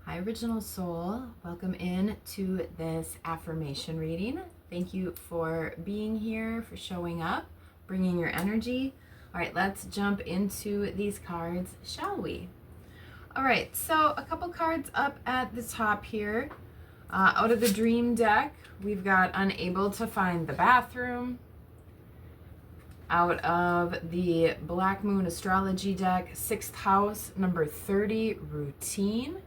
Hi, Original Soul. Welcome in to this affirmation reading. Thank you for being here, for showing up, bringing your energy. All right, let's jump into these cards, shall we? All right, so a couple cards up at the top here. Out of the Dream deck, we've got Unable to Find the Bathroom. Out of the Black Moon Astrology deck, 6th house, number 30, Routine.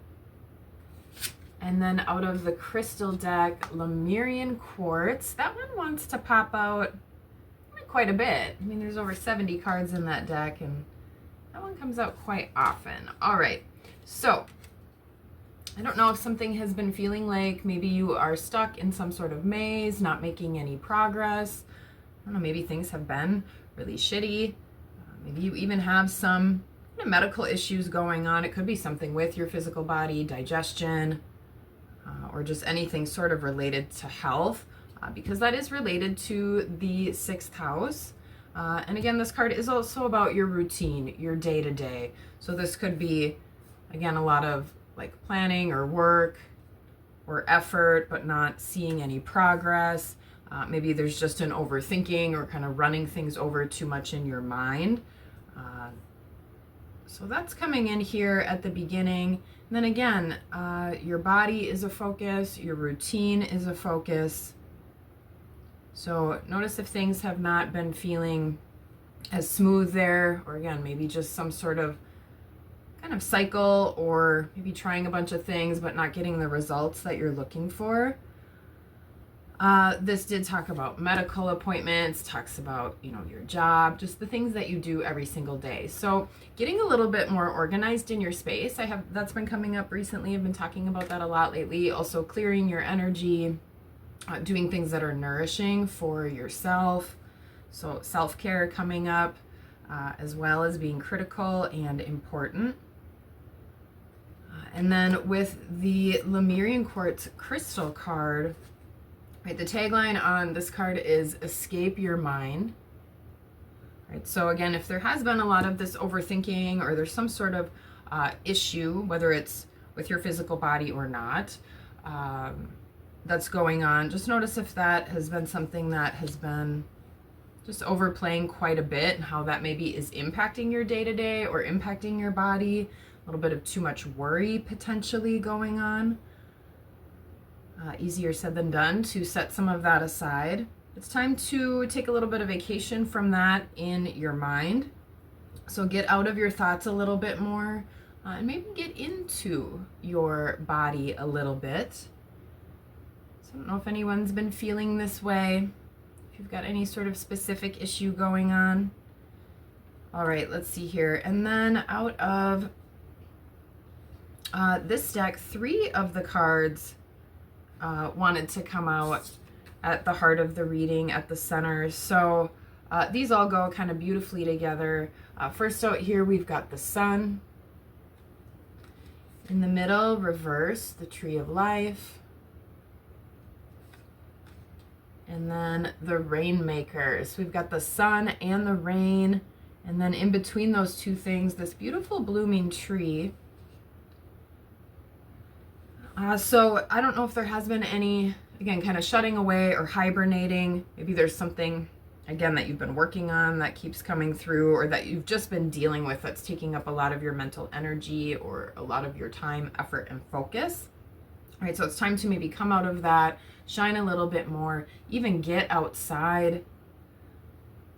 And then out of the Crystal deck, Lemurian Quartz. That one wants to pop out quite a bit. I mean, there's over 70 cards in that deck, and that one comes out quite often. All right, so I don't know if something has been feeling like maybe you are stuck in some sort of maze, not making any progress. I don't know, maybe things have been really shitty. Maybe you even have some medical issues going on. It could be something with your physical body, digestion, or just anything sort of related to health, because that is related to the 6th house. And again, this card is also about your routine, your day-to-day. So this could be, again, a lot of like planning or work or effort, but not seeing any progress. Maybe there's just an overthinking or kind of running things over too much in your mind. So that's coming in here at the beginning. And then again, your body is a focus, your routine is a focus. So notice if things have not been feeling as smooth there, or again, maybe just some sort of kind of cycle, or maybe trying a bunch of things but not getting the results that you're looking for. This did talk about medical appointments, talks about, your job, just the things that you do every single day. So getting a little bit more organized in your space. That's been coming up recently. I've been talking about that a lot lately. Also clearing your energy, doing things that are nourishing for yourself. So self-care coming up, as well as being critical and important. And then with the Lemurian Quartz crystal card, right, the tagline on this card is escape your mind. Right, so again, if there has been a lot of this overthinking, or there's some sort of issue, whether it's with your physical body or not, that's going on, just notice if that has been something that has been just overplaying quite a bit, and how that maybe is impacting your day-to-day or impacting your body. A little bit of too much worry potentially going on. Easier said than done to set some of that aside. It's time to take a little bit of vacation from that in your mind. So get out of your thoughts a little bit more, and maybe get into your body a little bit. So I don't know if anyone's been feeling this way, if you've got any sort of specific issue going on. All right, let's see here. And then out of this deck, 3 of the cards wanted to come out at the heart of the reading, at the center. So these all go kind of beautifully together. First out here, we've got the sun. In the middle, reverse, the tree of life. And then the rainmaker. So we've got the sun and the rain. And then in between those two things, this beautiful blooming tree. So I don't know if there has been any, again, kind of shutting away or hibernating. Maybe there's something, again, that you've been working on that keeps coming through, or that you've just been dealing with that's taking up a lot of your mental energy or a lot of your time, effort, and focus. All right, so it's time to maybe come out of that, shine a little bit more, even get outside,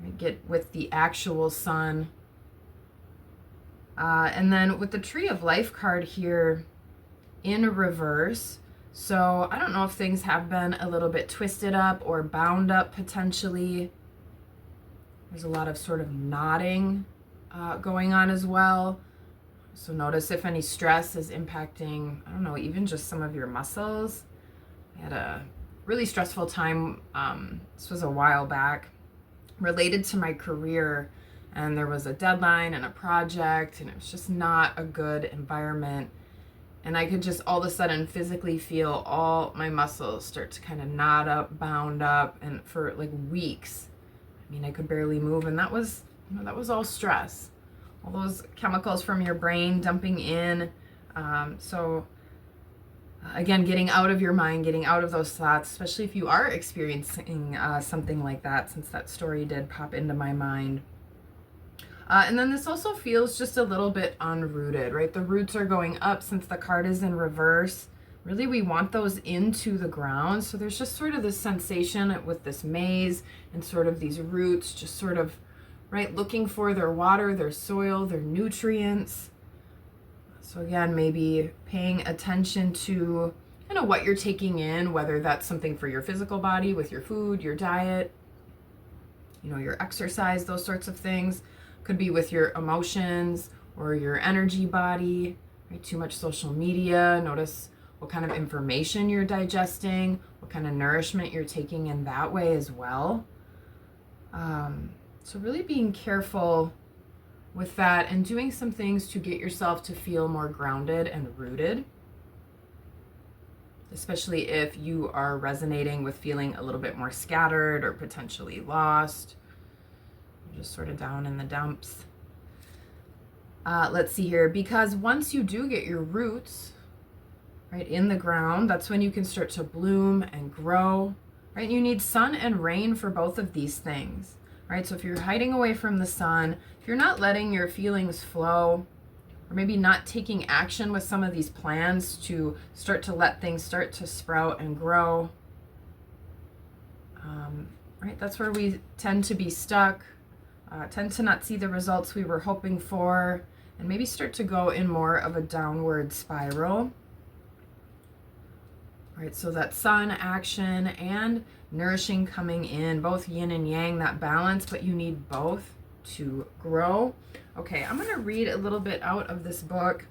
right? Get with the actual sun. And then with the Tree of Life card here, in reverse. So I don't know if things have been a little bit twisted up or bound up potentially. There's a lot of sort of knotting going on as well. So notice if any stress is impacting, I don't know, even just some of your muscles. I had a really stressful time, this was a while back, related to my career, and there was a deadline and a project, and it was just not a good environment. And I could just all of a sudden physically feel all my muscles start to kind of knot up, bound up, and for like weeks. I mean, I could barely move, and that was all stress. All those chemicals from your brain dumping in. So Again, getting out of your mind, getting out of those thoughts, especially if you are experiencing something like that, since that story did pop into my mind. And then this also feels just a little bit unrooted, right? The roots are going up since the card is in reverse. Really, we want those into the ground. So there's just sort of this sensation with this maze and sort of these roots just sort of, right, looking for their water, their soil, their nutrients. So again, maybe paying attention to kind of what you're taking in, whether that's something for your physical body with your food, your diet, you know, your exercise, those sorts of things. Could be with your emotions or your energy body, right? Too much social media. Notice what kind of information you're digesting, what kind of nourishment you're taking in that way as well. So really being careful with that and doing some things to get yourself to feel more grounded and rooted, especially if you are resonating with feeling a little bit more scattered or potentially lost, just sort of down in the dumps. Let's see here, because once you do get your roots right in the ground, that's when you can start to bloom and grow, right? You need sun and rain for both of these things, right? So if you're hiding away from the sun, if you're not letting your feelings flow, or maybe not taking action with some of these plans to start to let things start to sprout and grow, right? That's where we tend to be stuck, tend to not see the results we were hoping for, and maybe start to go in more of a downward spiral. Right, so that sun, action, and nourishing coming in, both yin and yang, that balance, but you need both to grow. Okay, I'm going to read a little bit out of this book.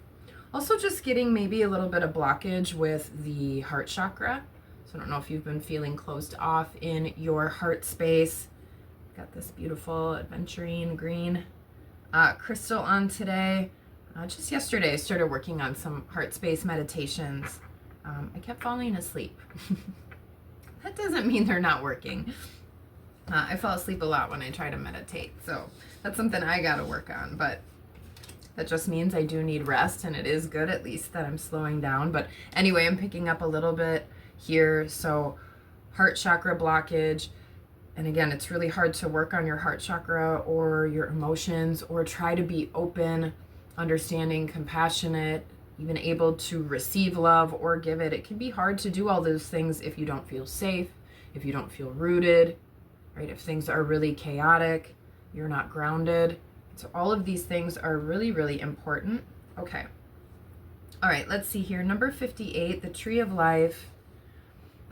Also just getting maybe a little bit of blockage with the heart chakra. So I don't know if you've been feeling closed off in your heart space. Got this beautiful aventurine green crystal on today. Just yesterday I started working on some heart space meditations. I kept falling asleep. That doesn't mean they're not working. I fall asleep a lot when I try to meditate, so that's something I gotta work on, but that just means I do need rest, and it is good at least that I'm slowing down. But anyway, I'm picking up a little bit here. So heart chakra blockage, and again, it's really hard to work on your heart chakra or your emotions or try to be open, understanding, compassionate, even able to receive love or give it. It can be hard to do all those things if you don't feel safe, if you don't feel rooted, right? If things are really chaotic, you're not grounded. So all of these things are really, really important. Okay. All right, let's see here. Number 58, the Tree of Life.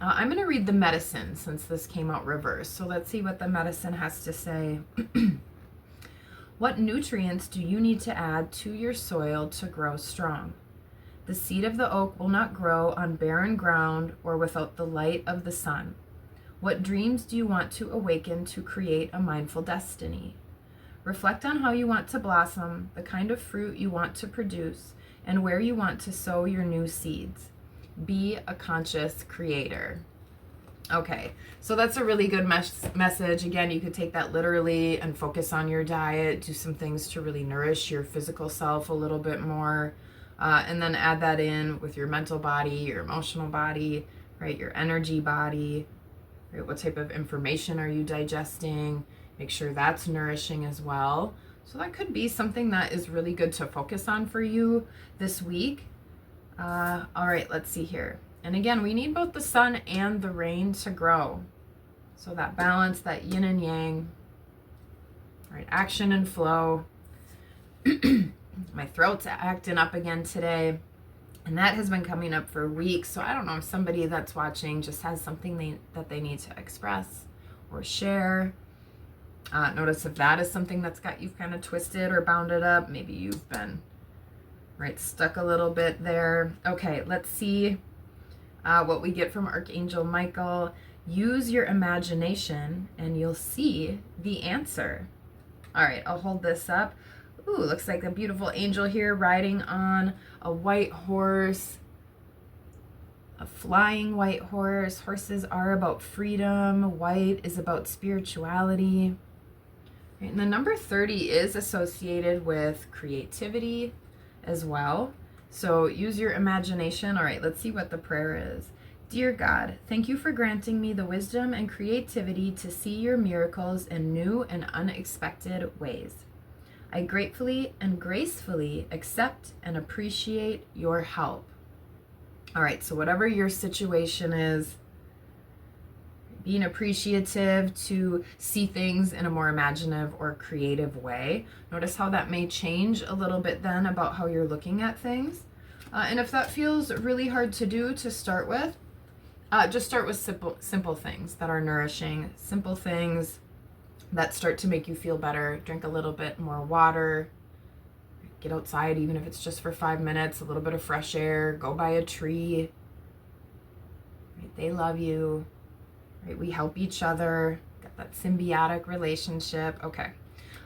I'm going to read the medicine since this came out reversed. So let's see what the medicine has to say. What nutrients do you need to add to your soil to grow strong? The seed of the oak will not grow on barren ground or without the light of the sun. What dreams do you want to awaken to create a mindful destiny? Reflect on how you want to blossom, the kind of fruit you want to produce, and where you want to sow your new seeds. Be a conscious creator. Okay, so that's a really good message. Again, you could take that literally and focus on your diet, do some things to really nourish your physical self a little bit more, and then add that in with your mental body, your emotional body, right, your energy body, right? What type of information are you digesting? Make sure that's nourishing as well. So that could be something that is really good to focus on for you this week. All right, let's see here. And again, we need both the sun and the rain to grow. So that balance, that yin and yang, right? Action and flow. My throat's acting up again today, and that has been coming up for weeks. So I don't know if somebody that's watching just has something that they need to express or share. Notice if that is something that's got you kind of twisted or bounded up. Maybe you've been stuck a little bit there. Okay, let's see what we get from Archangel Michael. Use your imagination and you'll see the answer. All right, I'll hold this up. Ooh, looks like a beautiful angel here riding on a white horse, a flying white horse. Horses are about freedom. White is about spirituality. Right, and the number 30 is associated with creativity as well. So use your imagination. All right, let's see what the prayer is. Dear God, thank you for granting me the wisdom and creativity to see your miracles in new and unexpected ways. I gratefully and gracefully accept and appreciate your help. All right, so whatever your situation is, being appreciative to see things in a more imaginative or creative way. Notice how that may change a little bit then about how you're looking at things. And if that feels really hard to do to start with, just start with simple things that are nourishing, simple things that start to make you feel better. Drink a little bit more water, get outside, even if it's just for 5 minutes, a little bit of fresh air, go by a tree. Right? They love you. Right? We help each other. Got that symbiotic relationship. Okay.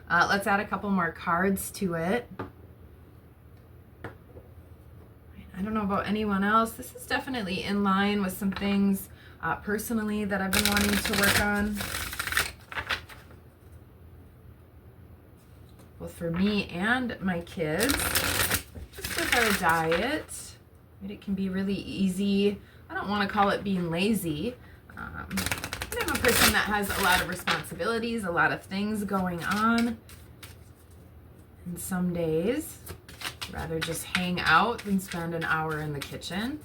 Let's add a couple more cards to it. I don't know about anyone else. This is definitely in line with some things personally that I've been wanting to work on. Both for me and my kids. Just with our diet. Right? It can be really easy. I don't want to call it being lazy. I'm a person that has a lot of responsibilities, a lot of things going on. And some days, rather just hang out than spend an hour in the kitchen.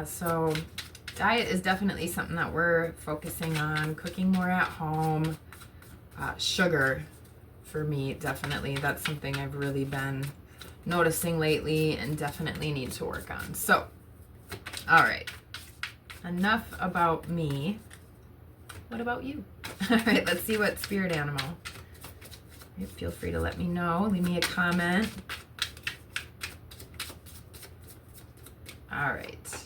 So diet is definitely something that we're focusing on, cooking more at home. Sugar, for me, definitely. That's something I've really been noticing lately and definitely need to work on. So, all right. Enough about me. What about you? All right, let's see what spirit animal. Right, feel free to let me know. Leave me a comment. All right.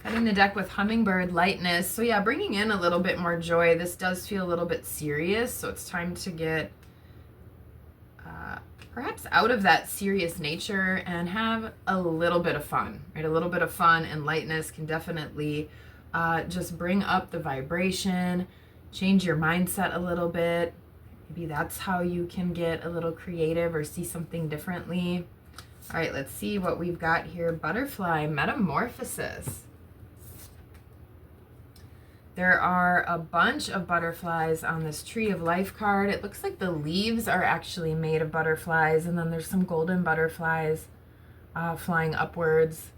Cutting the deck with hummingbird lightness. So yeah, bringing in a little bit more joy. This does feel a little bit serious, so it's time to get perhaps out of that serious nature and have a little bit of fun, right? A little bit of fun and lightness can definitely just bring up the vibration, change your mindset a little bit. Maybe that's how you can get a little creative or see something differently. All right, let's see what we've got here. Butterfly metamorphosis. There are a bunch of butterflies on this Tree of Life card. It looks like the leaves are actually made of butterflies, and then there's some golden butterflies flying upwards.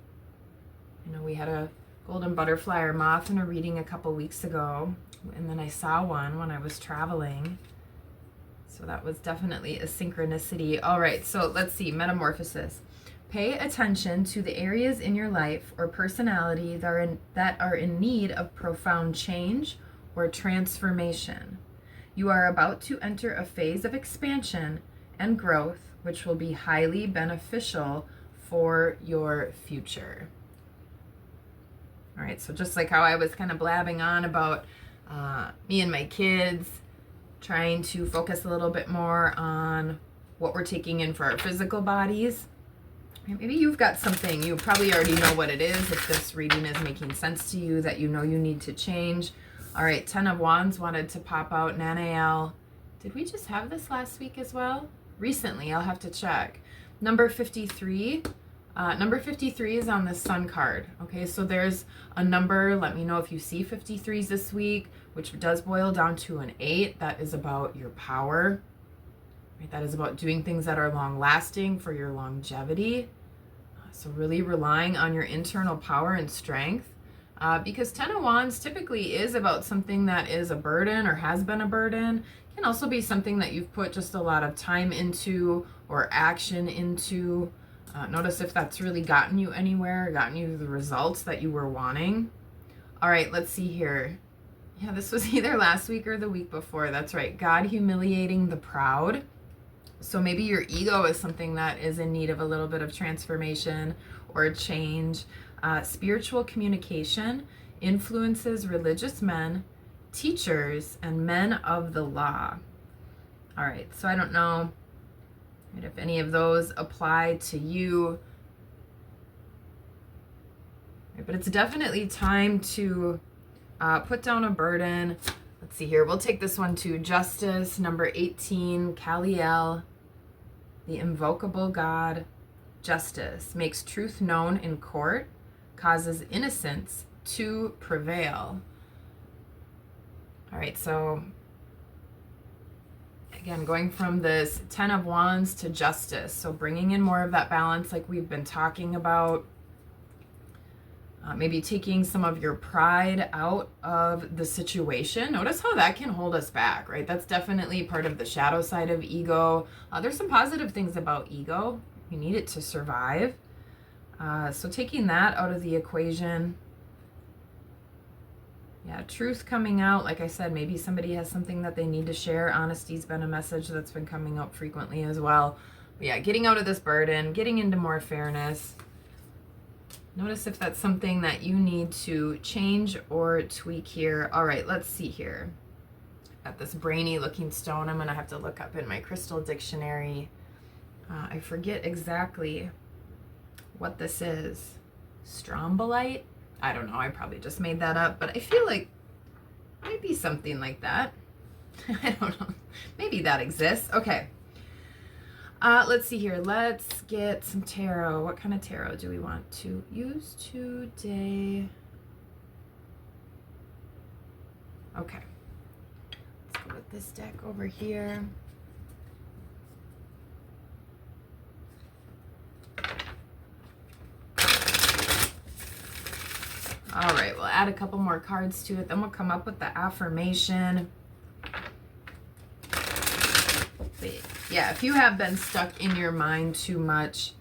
You know, we had a golden butterfly or moth in a reading a couple weeks ago, and then I saw one when I was traveling. So that was definitely a synchronicity. All right, so let's see, metamorphosis. Pay attention to the areas in your life or personality that are in need of profound change or transformation. You are about to enter a phase of expansion and growth, which will be highly beneficial for your future. All right, so just like how I was kind of blabbing on about me and my kids, trying to focus a little bit more on what we're taking in for our physical bodies. Maybe you've got something, you probably already know what it is if this reading is making sense to you, that you know you need to change. All right, 10 of Wands wanted to pop out. Nanael. Did we just have this last week as well? Recently, I'll have to check. Number 53. Number 53 is on the Sun card. Okay, so there's a number. Let me know if you see 53s this week, which does boil down to an 8. That is about your power. Right? That is about doing things that are long-lasting for your longevity. So really relying on your internal power and strength. Because 10 of Wands typically is about something that is a burden or has been a burden. It can also be something that you've put just a lot of time into or action into. Notice if that's really gotten you anywhere, gotten you the results that you were wanting. All right, let's see here. Yeah, this was either last week or the week before. That's right. God humiliating the proud. So maybe your ego is something that is in need of a little bit of transformation or change. Spiritual communication influences religious men, teachers, and men of the law. All right, so I don't know if any of those apply to you, but it's definitely time to put down a burden. Let's see here. We'll take this one to Justice, number 18, Caliel, the invocable God. justice, makes truth known in court, causes innocence to prevail. All right, so again, going from this 10 of Wands to justice. So bringing in more of that balance like we've been talking about. Maybe taking some of your pride out of the situation. Notice how that can hold us back, right? That's definitely part of the shadow side of ego. There's some positive things about ego. You need it to survive. So taking that out of the equation. Yeah, truth coming out. Like I said, maybe somebody has something that they need to share. Honesty's been a message that's been coming up frequently as well. But yeah, getting out of this burden, getting into more fairness. Notice if that's something that you need to change or tweak here. All right, let's see here. Got this brainy looking stone. I'm going to have to look up in my crystal dictionary. I forget exactly what this is. Strombolite? I don't know. I probably just made that up, but I feel like it might be something like that. I don't know. Maybe that exists. Okay. Let's see here. Let's get some tarot. What kind of tarot do we want to use today? Okay. Let's go with this deck over here. All right, we'll add a couple more cards to it. Then we'll come up with the affirmation. Yeah, if you have been stuck in your mind too much,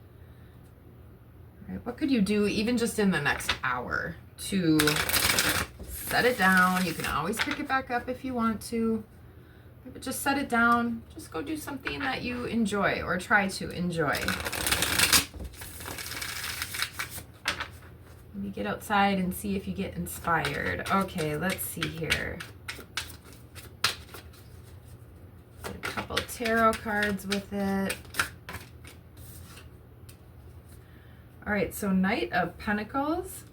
right, what could you do even just in the next hour to set it down? You can always pick it back up if you want to, but just set it down. Just go do something that you enjoy or try to enjoy. Maybe get outside and see if you get inspired. Okay, let's see here. Couple tarot cards with it. All right, so Knight of Pentacles.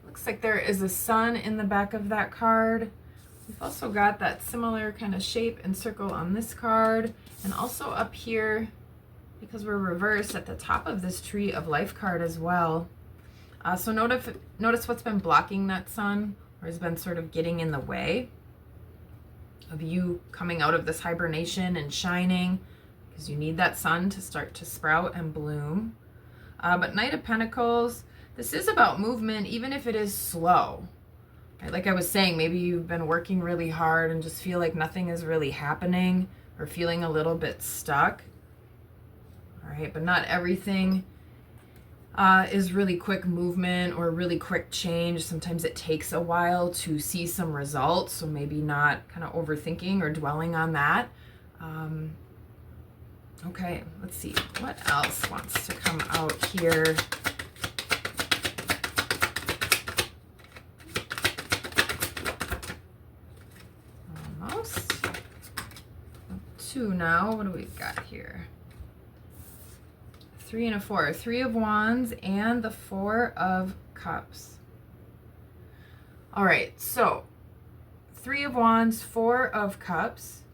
Looks like there is a sun in the back of that card. We've also got that similar kind of shape and circle on this card, and also up here, because we're reversed, at the top of this Tree of Life card as well. So notice what's been blocking that sun, or has been sort of getting in the way of you coming out of this hibernation and shining, because you need that sun to start to sprout and bloom. But Knight of Pentacles, this is about movement, even if it is slow. Right? Like I was saying, maybe you've been working really hard and just feel like nothing is really happening, or feeling a little bit stuck. All right, but not everything is really quick movement or really quick change. Sometimes it takes a while to see some results, so maybe not kind of overthinking or dwelling on that. Okay, let's see. What else wants to come out here? Almost. 2 now. What do we got here? 3 and a 4. 3 of Wands and the 4 of Cups. All right, so 3 of Wands, 4 of Cups.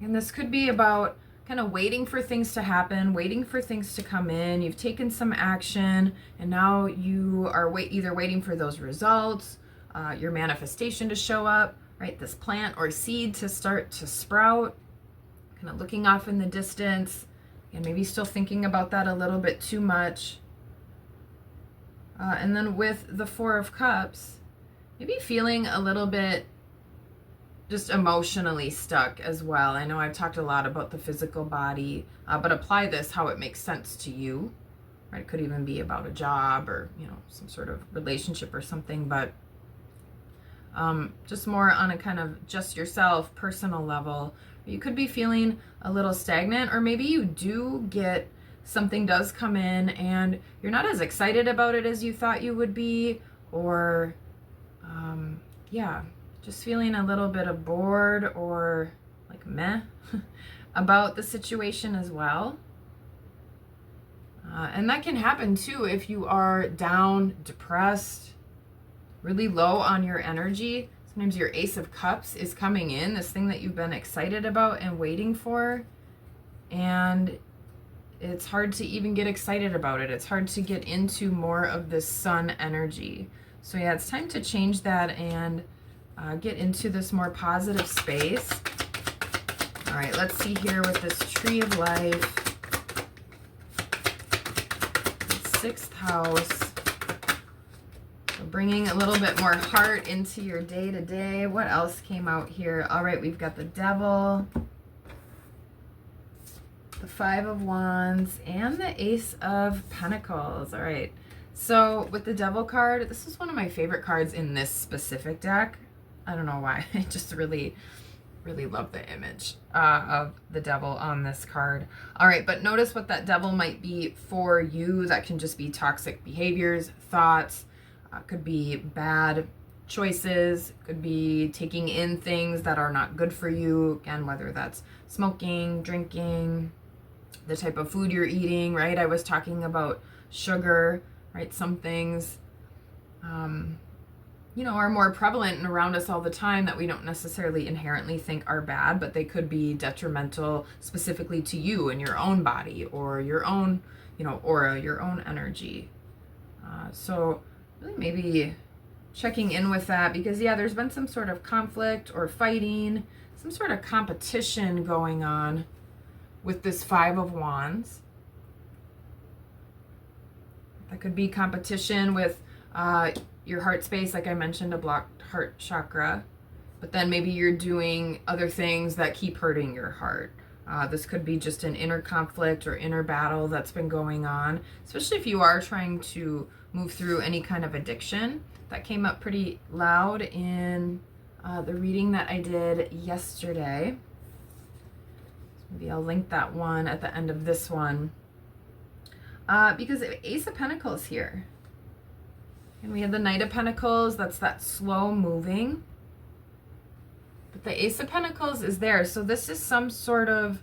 And this could be about kind of waiting for things to happen, waiting for things to come in. You've taken some action, and now you are either waiting for those results, your manifestation to show up, right? This plant or seed to start to sprout, kind of looking off in the distance. And maybe still thinking about that a little bit too much. And then with the 4 of Cups, maybe feeling a little bit just emotionally stuck as well. I know I've talked a lot about the physical body, but apply this how it makes sense to you. Right? It could even be about a job or, you know, some sort of relationship or something, but just more on a kind of just yourself, personal level. You could be feeling a little stagnant, or maybe you do get something does come in and you're not as excited about it as you thought you would be, or yeah, just feeling a little bit of bored or like meh about the situation as well. And that can happen too if you are down, depressed, really low on your energy. Sometimes your Ace of Cups is coming in, this thing that you've been excited about and waiting for, and It's hard to even get excited about it. It's hard to get into more of this sun energy. So yeah, it's time to change that and get into this more positive space. All right, let's see here with this tree of life. 6th house. So bringing a little bit more heart into your day-to-day. What else came out here? All right, we've got the Devil, the 5 of Wands, and the Ace of Pentacles. All right, so with the Devil card, this is one of my favorite cards in this specific deck. I don't know why. I just really love the image of the Devil on this card. All right, but notice what that Devil might be for you. That can just be toxic behaviors, thoughts, could be bad choices, could be taking in things that are not good for you. Again, whether that's smoking, drinking, the type of food you're eating, right? I was talking about sugar, right? Some things, you know, are more prevalent and around us all the time that we don't necessarily inherently think are bad, but they could be detrimental specifically to you and your own body or your own, you know, aura, your own energy. So really maybe checking in with that, because yeah, there's been some sort of conflict or fighting, some sort of competition going on with this 5 of Wands. That could be competition with your heart space, like I mentioned, a blocked heart chakra, but then maybe you're doing other things that keep hurting your heart. This could be just an inner conflict or inner battle that's been going on, especially if you are trying to move through any kind of addiction. That came up pretty loud in the reading that I did yesterday. Maybe I'll link that one at the end of this one. Because Ace of Pentacles here. And we have the Knight of Pentacles, that's that slow moving. But the Ace of Pentacles is there. So this is some sort of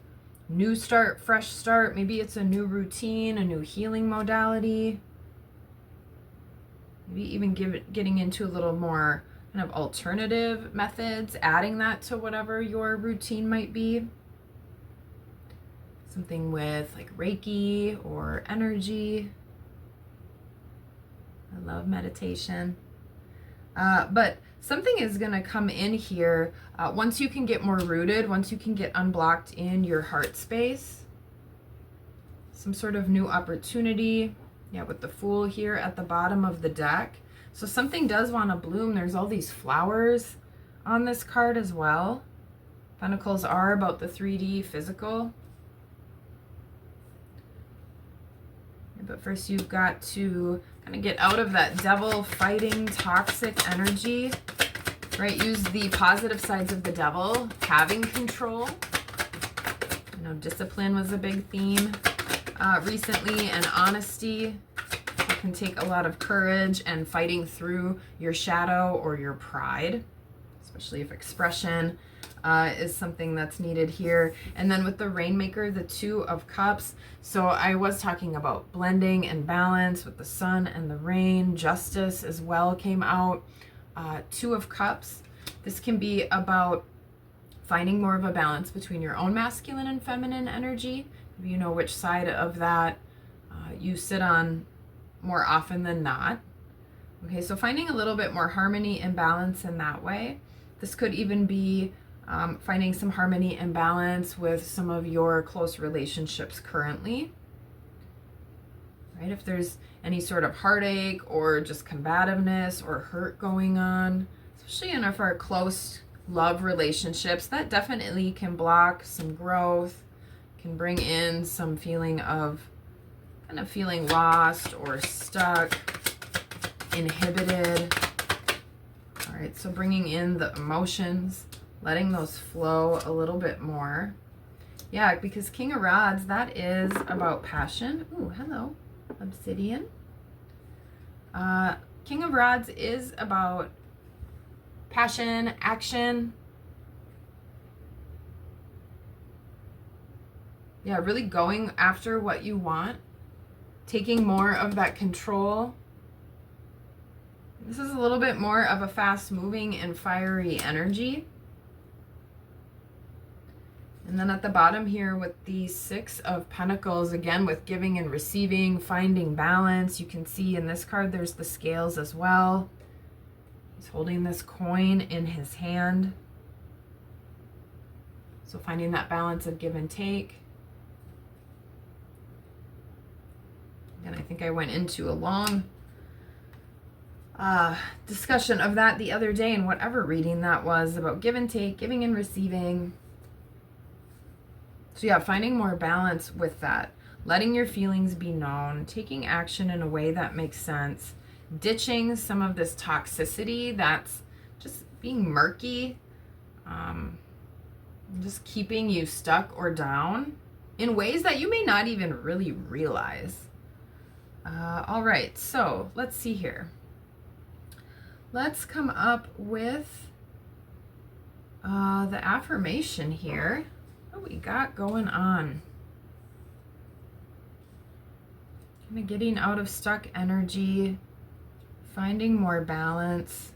new start, fresh start. Maybe it's a new routine, a new healing modality. Maybe even getting into a little more kind of alternative methods, adding that to whatever your routine might be. Something with like Reiki or energy. I love meditation. But something is going to come in here once you can get more rooted, once you can get unblocked in your heart space. Some sort of new opportunity. Yeah, with the Fool here at the bottom of the deck. So something does want to bloom. There's all these flowers on this card as well. Pentacles are about the 3D physical. But first you've got to kind of get out of that Devil fighting toxic energy, right? Use the positive sides of the Devil, having control. You know, discipline was a big theme recently, and honesty. It can take a lot of courage and fighting through your shadow or your pride, especially if expression is something that's needed here. And then with the Rainmaker, the 2 of Cups. So I was talking about blending and balance with the sun and the rain. Justice as well came out. 2 of Cups. This can be about finding more of a balance between your own masculine and feminine energy. If you know which side of that you sit on more often than not. Okay, so finding a little bit more harmony and balance in that way. This could even be finding some harmony and balance with some of your close relationships currently, right? If there's any sort of heartache or just combativeness or hurt going on, especially in our close love relationships, that definitely can block some growth, can bring in some feeling of kind of feeling lost or stuck, inhibited. All right, so bringing in the emotions, letting those flow a little bit more. Yeah, because King of Rods, that is about passion. Ooh, hello, Obsidian. King of Rods is about passion, action. Yeah, really going after what you want, taking more of that control. This is a little bit more of a fast-moving and fiery energy. And then at the bottom here with the Six of Pentacles, again with giving and receiving, finding balance. You can see in this card there's the scales as well. He's holding this coin in his hand. So finding that balance of give and take. And I think I went into a long discussion of that the other day in whatever reading that was, about give and take, giving and receiving. So yeah, finding more balance with that. Letting your feelings be known, taking action in a way that makes sense, ditching some of this toxicity that's just being murky, just keeping you stuck or down in ways that you may not even really realize. All right, so let's see here. Let's come up with the affirmation here. What we got going on? Kind of getting out of stuck energy, finding more balance,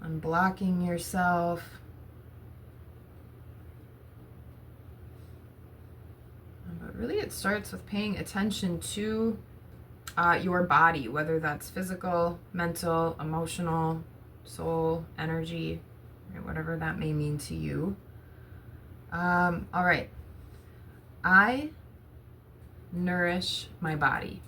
unblocking yourself. But really it starts with paying attention to your body, whether that's physical, mental, emotional, soul, energy, right, whatever that may mean to you. All right. I nourish my body.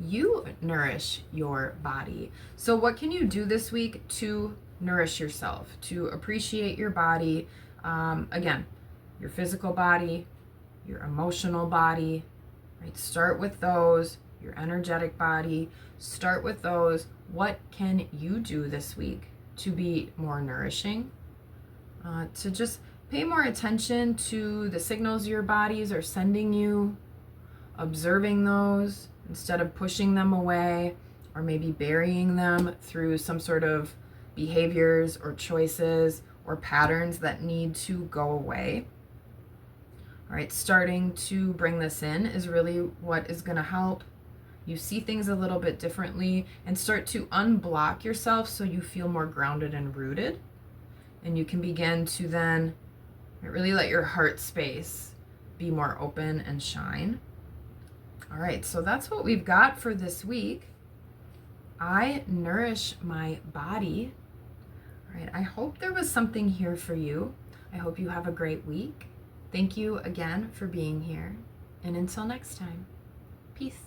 You nourish your body. So what can you do this week to nourish yourself, to appreciate your body? Again, your physical body, your emotional body, right? Start with those. Your energetic body, start with those. What can you do this week to be more nourishing? To just pay more attention to the signals your bodies are sending you, observing those instead of pushing them away or maybe burying them through some sort of behaviors or choices or patterns that need to go away. All right, starting to bring this in is really what is going to help you see things a little bit differently and start to unblock yourself so you feel more grounded and rooted. And you can begin to then really let your heart space be more open and shine. All right, so that's what we've got for this week. I nourish my body. All right, I hope there was something here for you. I hope you have a great week. Thank you again for being here. And until next time, peace.